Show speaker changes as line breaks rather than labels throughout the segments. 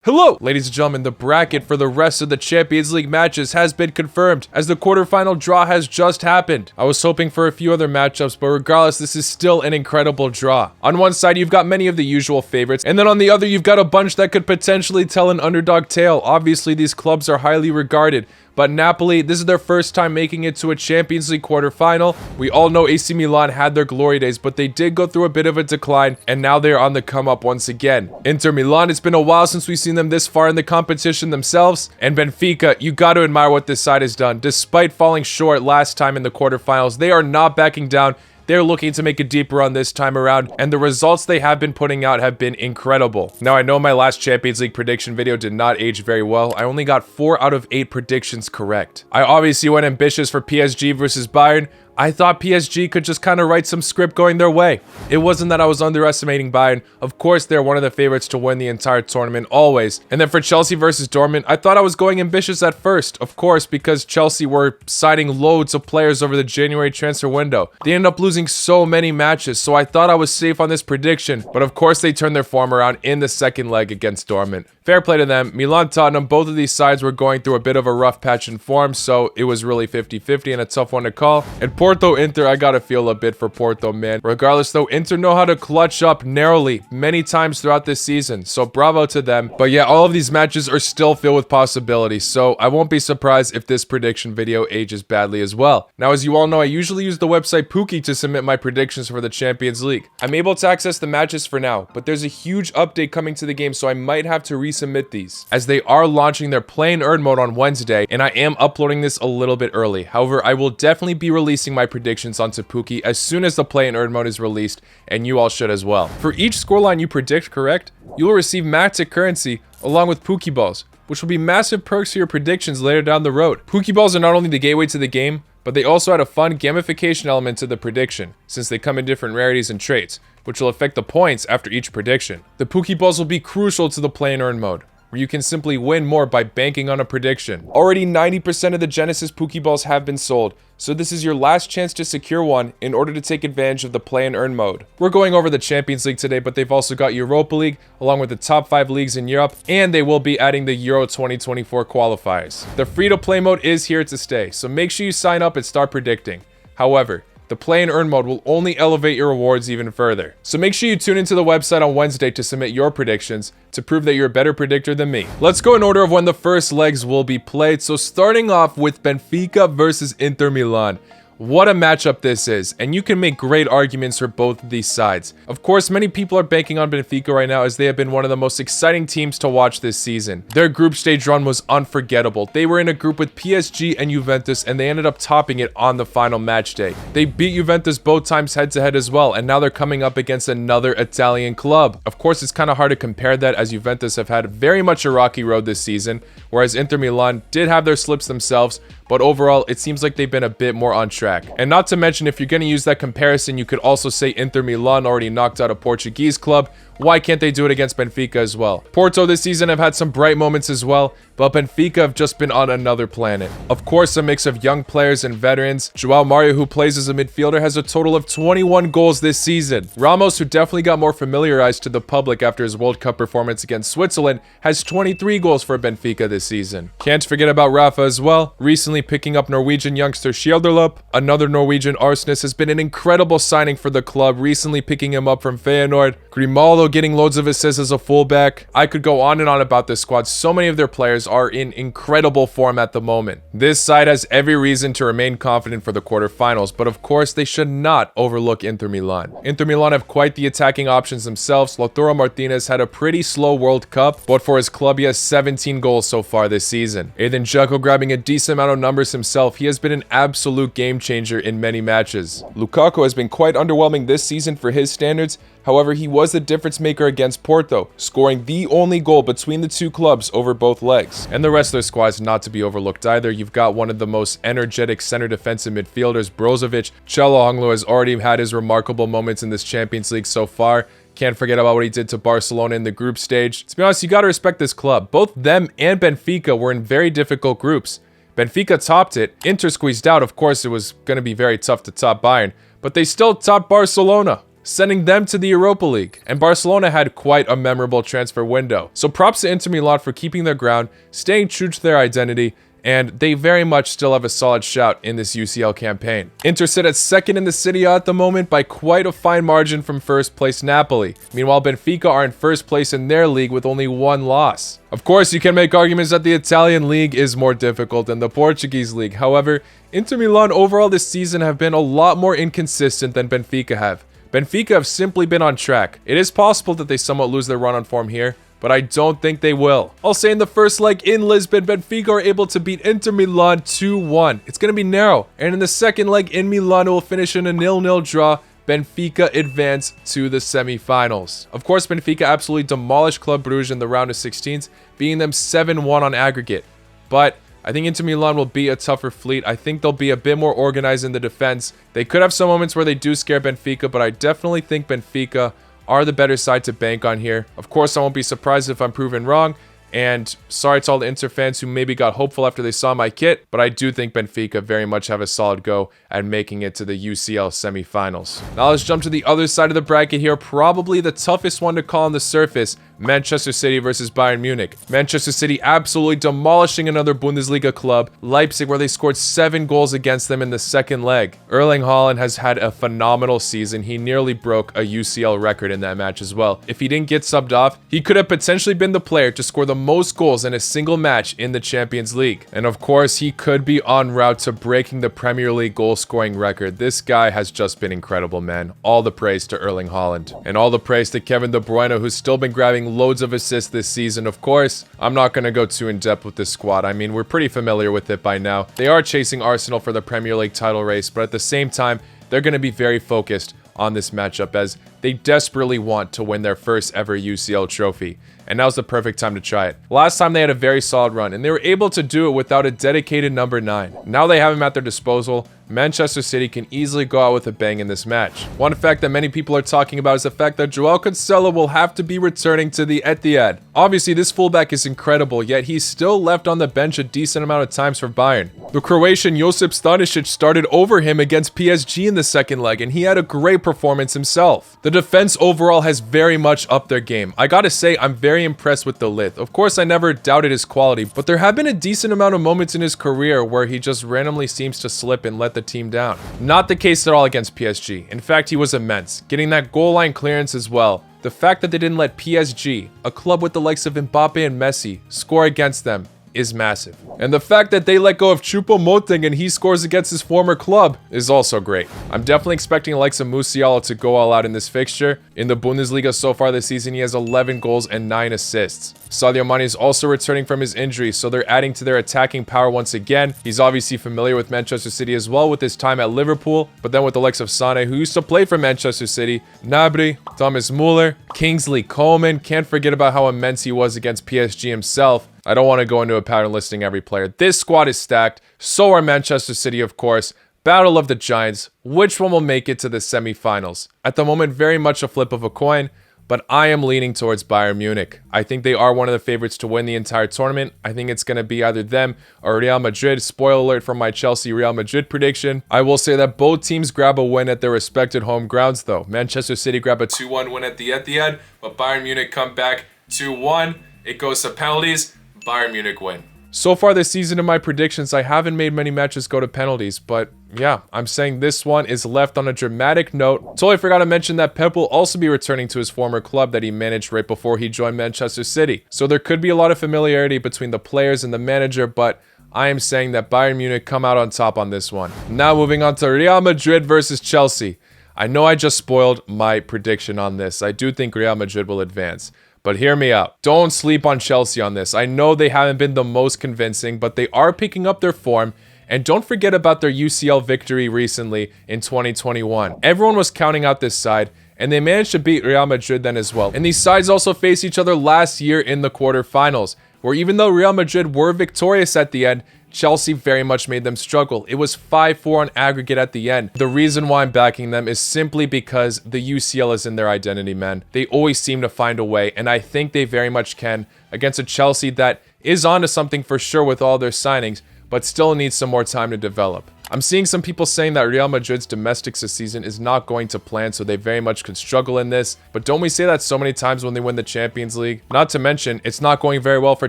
Hello, ladies and gentlemen, the bracket for the rest of the Champions League matches has been confirmed as the quarterfinal draw has just happened. I was hoping for a few other matchups, but regardless, this is still an incredible draw. On one side, you've got many of the usual favorites, and then on the other, you've got a bunch that could potentially tell an underdog tale. Obviously, these clubs are highly regarded, but Napoli, this is their first time making it to a Champions League quarterfinal. We all know AC Milan had their glory days, but they did go through a bit of a decline, and now they are on the come up once again. Inter Milan, it's been a while since we've seen them this far in the competition themselves, and Benfica, you got to admire what this side has done. Despite falling short last time in the quarterfinals, they are not backing down. They're looking to make a deep run this time around, and the results they have been putting out have been incredible. Now, I know my last Champions League prediction video did not age very well. I only got 4 out of 8 predictions correct. I obviously went ambitious for PSG versus Bayern. I thought PSG could just kind of write some script going their way. It wasn't that I was underestimating Bayern. Of course, they're one of the favorites to win the entire tournament, always. And then for Chelsea versus Dortmund, I thought I was going ambitious at first, of course, because Chelsea were signing loads of players over the January transfer window. They ended up losing so many matches, so I thought I was safe on this prediction. But of course, they turned their form around in the second leg against Dortmund. Fair play to them. Milan, Tottenham, both of these sides were going through a bit of a rough patch in form, so it was really 50-50 and a tough one to call. And Porto Inter, I gotta feel a bit for Porto, man. Regardless though, Inter know how to clutch up narrowly many times throughout this season, so bravo to them. But yeah, all of these matches are still filled with possibilities, so I won't be surprised if this prediction video ages badly as well. Now, as you all know, I usually use the website Pooky to submit my predictions for the Champions League. I'm able to access the matches for now, but there's a huge update coming to the game, so I might have to resubmit these, as they are launching their play and earn mode on Wednesday, and I am uploading this a little bit early. However, I will definitely be releasing my predictions onto Pooky as soon as the play and earn mode is released, and you all should as well. For each scoreline you predict correct, you will receive Magic currency along with Pooky balls, which will be massive perks for your predictions later down the road. Pooky balls are not only the gateway to the game, but they also add a fun gamification element to the prediction, since they come in different rarities and traits, which will affect the points after each prediction. The Pooky balls will be crucial to the play and earn mode, where you can simply win more by banking on a prediction. Already 90% of the Genesis Pooky balls have been sold, so this is your last chance to secure one in order to take advantage of the play and earn mode. We're going over the Champions League today, but they've also got Europa League, along with the top 5 leagues in Europe, and they will be adding the Euro 2024 qualifiers. The free-to-play mode is here to stay, so make sure you sign up and start predicting. However, the play and earn mode will only elevate your rewards even further. So make sure you tune into the website on Wednesday to submit your predictions to prove that you're a better predictor than me. Let's go in order of when the first legs will be played. So starting off with Benfica versus Inter Milan. What a matchup this is, and you can make great arguments for both of these sides. Of course, many people are banking on Benfica right now as they have been one of the most exciting teams to watch this season. Their group stage run was unforgettable. They were in a group with PSG and Juventus, and they ended up topping it on the final match day. They beat Juventus both times head-to-head as well, and now they're coming up against another Italian club. Of course, it's kind of hard to compare that as Juventus have had very much a rocky road this season, whereas Inter Milan did have their slips themselves, but overall, it seems like they've been a bit more on track. And not to mention, if you're going to use that comparison, you could also say Inter Milan already knocked out a Portuguese club. Why can't they do it against Benfica as well? Porto this season have had some bright moments as well, but Benfica have just been on another planet. Of course, a mix of young players and veterans. João Mario, who plays as a midfielder, has a total of 21 goals this season. Ramos, who definitely got more familiarized to the public after his World Cup performance against Switzerland, has 23 goals for Benfica this season. Can't forget about Rafa as well, recently picking up Norwegian youngster Schjelderup. Another Norwegian arsonist has been an incredible signing for the club, recently picking him up from Feyenoord. Grimaldo getting loads of assists as a fullback. I could go on and on about this squad. So many of their players are in incredible form at the moment. This side has every reason to remain confident for the quarterfinals, but of course they should not overlook Inter Milan. Inter Milan have quite the attacking options themselves. Lautaro Martinez had a pretty slow World Cup, but for his club he has 17 goals so far this season. Edin Dzeko grabbing a decent amount of numbers himself. He has been an absolute game changer in many matches. Lukaku has been quite underwhelming this season for his standards. However, he was the difference maker against Porto, scoring the only goal between the two clubs over both legs. And the rest of their squad is not to be overlooked either. You've got one of the most energetic center defensive midfielders, Brozovic. Çalhanoğlu has already had his remarkable moments in this Champions League so far. Can't forget about what he did to Barcelona in the group stage. To be honest, you gotta respect this club. Both them and Benfica were in very difficult groups. Benfica topped it. Inter squeezed out. Of course, it was going to be very tough to top Bayern, but they still topped Barcelona. sending them to the Europa League. And Barcelona had quite a memorable transfer window. So props to Inter Milan for keeping their ground, staying true to their identity, and they very much still have a solid shout in this UCL campaign. Inter sit at second in the Serie A at the moment by quite a fine margin from first place Napoli. Meanwhile, Benfica are in first place in their league with only 1 loss. Of course, you can make arguments that the Italian league is more difficult than the Portuguese league. However, Inter Milan overall this season have been a lot more inconsistent than Benfica have. Benfica have simply been on track. It is possible that they somewhat lose their run on form here, but I don't think they will. I'll say in the first leg in Lisbon, Benfica are able to beat Inter Milan 2-1. It's going to be narrow. And in the second leg in Milan, it will finish in a 0-0 draw. Benfica advance to the semi-finals. Of course, Benfica absolutely demolished Club Brugge in the round of 16s, beating them 7-1 on aggregate. But I think Inter Milan will be a tougher fleet. I think they'll be a bit more organized in the defense. They could have some moments where they do scare Benfica, but I definitely think Benfica are the better side to bank on here. Of course, I won't be surprised if I'm proven wrong. And sorry to all the Inter fans who maybe got hopeful after they saw my kit, but I do think Benfica very much have a solid go at making it to the UCL semi-finals. Now let's jump to the other side of the bracket here, probably the toughest one to call on the surface, Manchester City versus Bayern Munich. Manchester City absolutely demolishing another Bundesliga club, Leipzig, where they scored 7 goals against them in the second leg. Erling Haaland has had a phenomenal season. He nearly broke a UCL record in that match as well. If he didn't get subbed off, he could have potentially been the player to score the most goals in a single match in the Champions League. And of course, he could be en route to breaking the Premier League goal scoring record. This guy has just been incredible, man. All the praise to Erling Haaland. And all the praise to Kevin De Bruyne, who's still been grabbing loads of assists this season. Of course, I'm not going to go too in depth with this squad. I mean, we're pretty familiar with it by now. They are chasing Arsenal for the Premier League title race, but at the same time, they're going to be very focused on this matchup as they desperately want to win their first ever UCL trophy. And now's the perfect time to try it. Last time they had a very solid run, and they were able to do it without a dedicated number 9. Now they have him at their disposal. Manchester City can easily go out with a bang in this match. One fact that many people are talking about is the fact that Joao Cancelo will have to be returning to the Etihad. Obviously, this fullback is incredible, yet he's still left on the bench a decent amount of times for Bayern. The Croatian Josip Stanisic started over him against PSG in the second leg, and he had a great performance himself. The defense overall has very much upped their game. I gotta say, I'm very impressed with the Lith. Of course, I never doubted his quality, but there have been a decent amount of moments in his career where he just randomly seems to slip and let the team down. Not the case at all against PSG. In fact, he was immense, getting that goal line clearance as well. The fact that they didn't let PSG, a club with the likes of Mbappe and Messi, score against them is massive. And the fact that they let go of Choupo-Moting and he scores against his former club is also great. I'm definitely expecting the likes of Musiala to go all out in this fixture. In the Bundesliga so far this season, he has 11 goals and 9 assists. Sadio Mane is also returning from his injury, so they're adding to their attacking power once again. He's obviously familiar with Manchester City as well with his time at Liverpool, but then with the likes of Sane, who used to play for Manchester City, Gnabry, Thomas Muller, Kingsley Coman, can't forget about how immense he was against PSG himself. I don't want to go into a pattern listing every player. This squad is stacked. So are Manchester City, of course. Battle of the Giants. Which one will make it to the semi-finals? At the moment, very much a flip of a coin, but I am leaning towards Bayern Munich. I think they are one of the favorites to win the entire tournament. I think it's going to be either them or Real Madrid. Spoiler alert for my Chelsea-Real Madrid prediction. I will say that both teams grab a win at their respected home grounds, though. Manchester City grab a 2-1 win at the Etihad, but Bayern Munich come back 2-1. It goes to penalties. Bayern Munich win. So far this season in my predictions, I haven't made many matches go to penalties, but yeah, I'm saying this one is left on a dramatic note. Totally forgot to mention that Pep will also be returning to his former club that he managed right before he joined Manchester City. So there could be a lot of familiarity between the players and the manager, but I am saying that Bayern Munich come out on top on this one. Now moving on to Real Madrid versus Chelsea. I know I just spoiled my prediction on this. I do think Real Madrid will advance. But hear me out. Don't sleep on Chelsea on this. I know they haven't been the most convincing, but they are picking up their form. And don't forget about their UCL victory recently in 2021. Everyone was counting out this side, and they managed to beat Real Madrid then as well. And these sides also faced each other last year in the quarterfinals, where even though Real Madrid were victorious at the end, Chelsea very much made them struggle. It was 5-4 on aggregate at the end. The reason why I'm backing them is simply because the UCL is in their identity, man. They always seem to find a way, and I think they very much can against a Chelsea that is onto something for sure with all their signings, but still needs some more time to develop. I'm seeing some people saying that Real Madrid's domestics this season is not going to plan, so they very much could struggle in this. But don't we say that so many times when they win the Champions League? Not to mention, it's not going very well for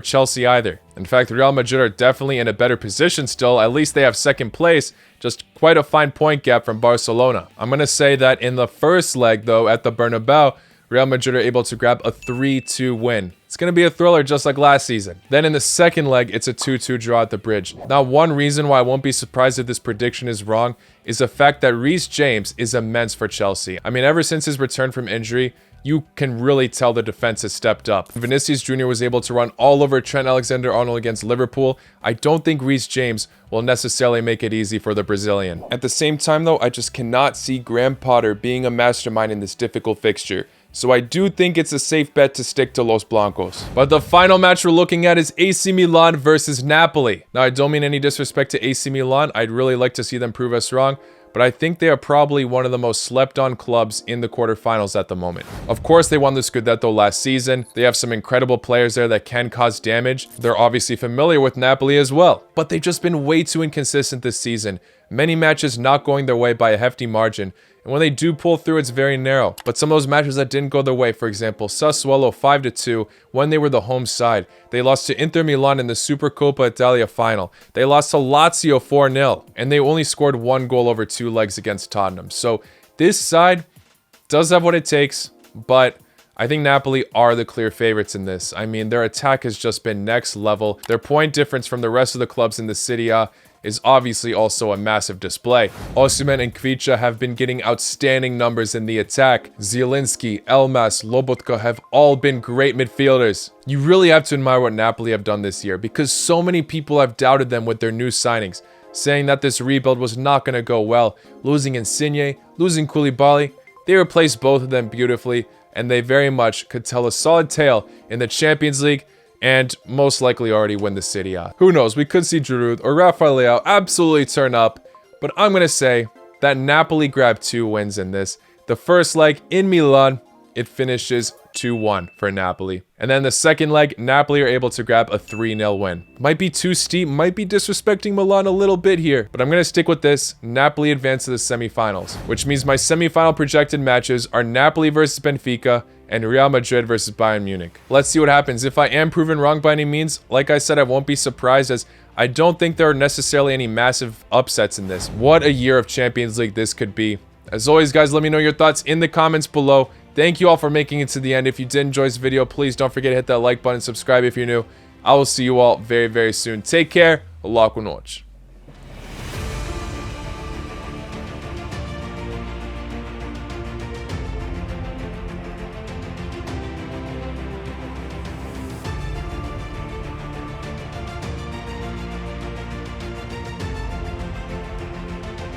Chelsea either. In fact, Real Madrid are definitely in a better position still. At least they have second place, just quite a fine point gap from Barcelona. I'm going to say that in the first leg, though, at the Bernabeu, Real Madrid are able to grab a 3-2 win. It's going to be a thriller just like last season. Then in the second leg, it's a 2-2 draw at the Bridge. Now, one reason why I won't be surprised if this prediction is wrong is the fact that Reece James is immense for Chelsea. I mean, ever since his return from injury, you can really tell the defense has stepped up. Vinicius Jr. was able to run all over Trent Alexander-Arnold against Liverpool. I don't think Reece James will necessarily make it easy for the Brazilian. At the same time, though, I just cannot see Graham Potter being a mastermind in this difficult fixture. So I do think it's a safe bet to stick to Los Blancos. But the final match we're looking at is AC Milan versus Napoli. Now, I don't mean any disrespect to AC Milan. I'd really like to see them prove us wrong, but I think they are probably one of the most slept-on clubs in the quarterfinals at the moment. Of course, they won the Scudetto last season. They have some incredible players there that can cause damage. They're obviously familiar with Napoli as well, but they've just been way too inconsistent this season. Many matches not going their way by a hefty margin. And when they do pull through, it's very narrow. But some of those matches that didn't go their way, for example, Sassuolo 5-2 when they were the home side. They lost to Inter Milan in the Supercoppa Italia final. They lost to Lazio 4-0. And they only scored 1 goal over 2 legs against Tottenham. So this side does have what it takes, but I think Napoli are the clear favorites in this. I mean, their attack has just been next level. Their point difference from the rest of the clubs in the Serie A is obviously also a massive display. Osimhen and Kvicha have been getting outstanding numbers in the attack. Zielinski, Elmas, Lobotka have all been great midfielders. You really have to admire what Napoli have done this year because so many people have doubted them with their new signings, saying that this rebuild was not going to go well. Losing Insigne, losing Koulibaly, they replaced both of them beautifully, and they very much could tell a solid tale in the Champions League and most likely already win the Serie A. Who knows, we could see Giroud or Rafael Leao absolutely turn up, but I'm going to say that Napoli grabbed 2 wins in this. The first leg in Milan, it finishes 2-1 for Napoli. And then the second leg, Napoli are able to grab a 3-0 win. Might be too steep, might be disrespecting Milan a little bit here, but I'm going to stick with this. Napoli advance to the semifinals, which means my semifinal projected matches are Napoli versus Benfica and Real Madrid versus Bayern Munich. Let's see what happens. If I am proven wrong by any means, like I said, I won't be surprised as I don't think there are necessarily any massive upsets in this. What a year of Champions League this could be. As always, guys, let me know your thoughts in the comments below. Thank you all for making it to the end. If you did enjoy this video, please don't forget to hit that like button, subscribe if you're new. I will see you all very, very soon. Take care. Allah Kunoch.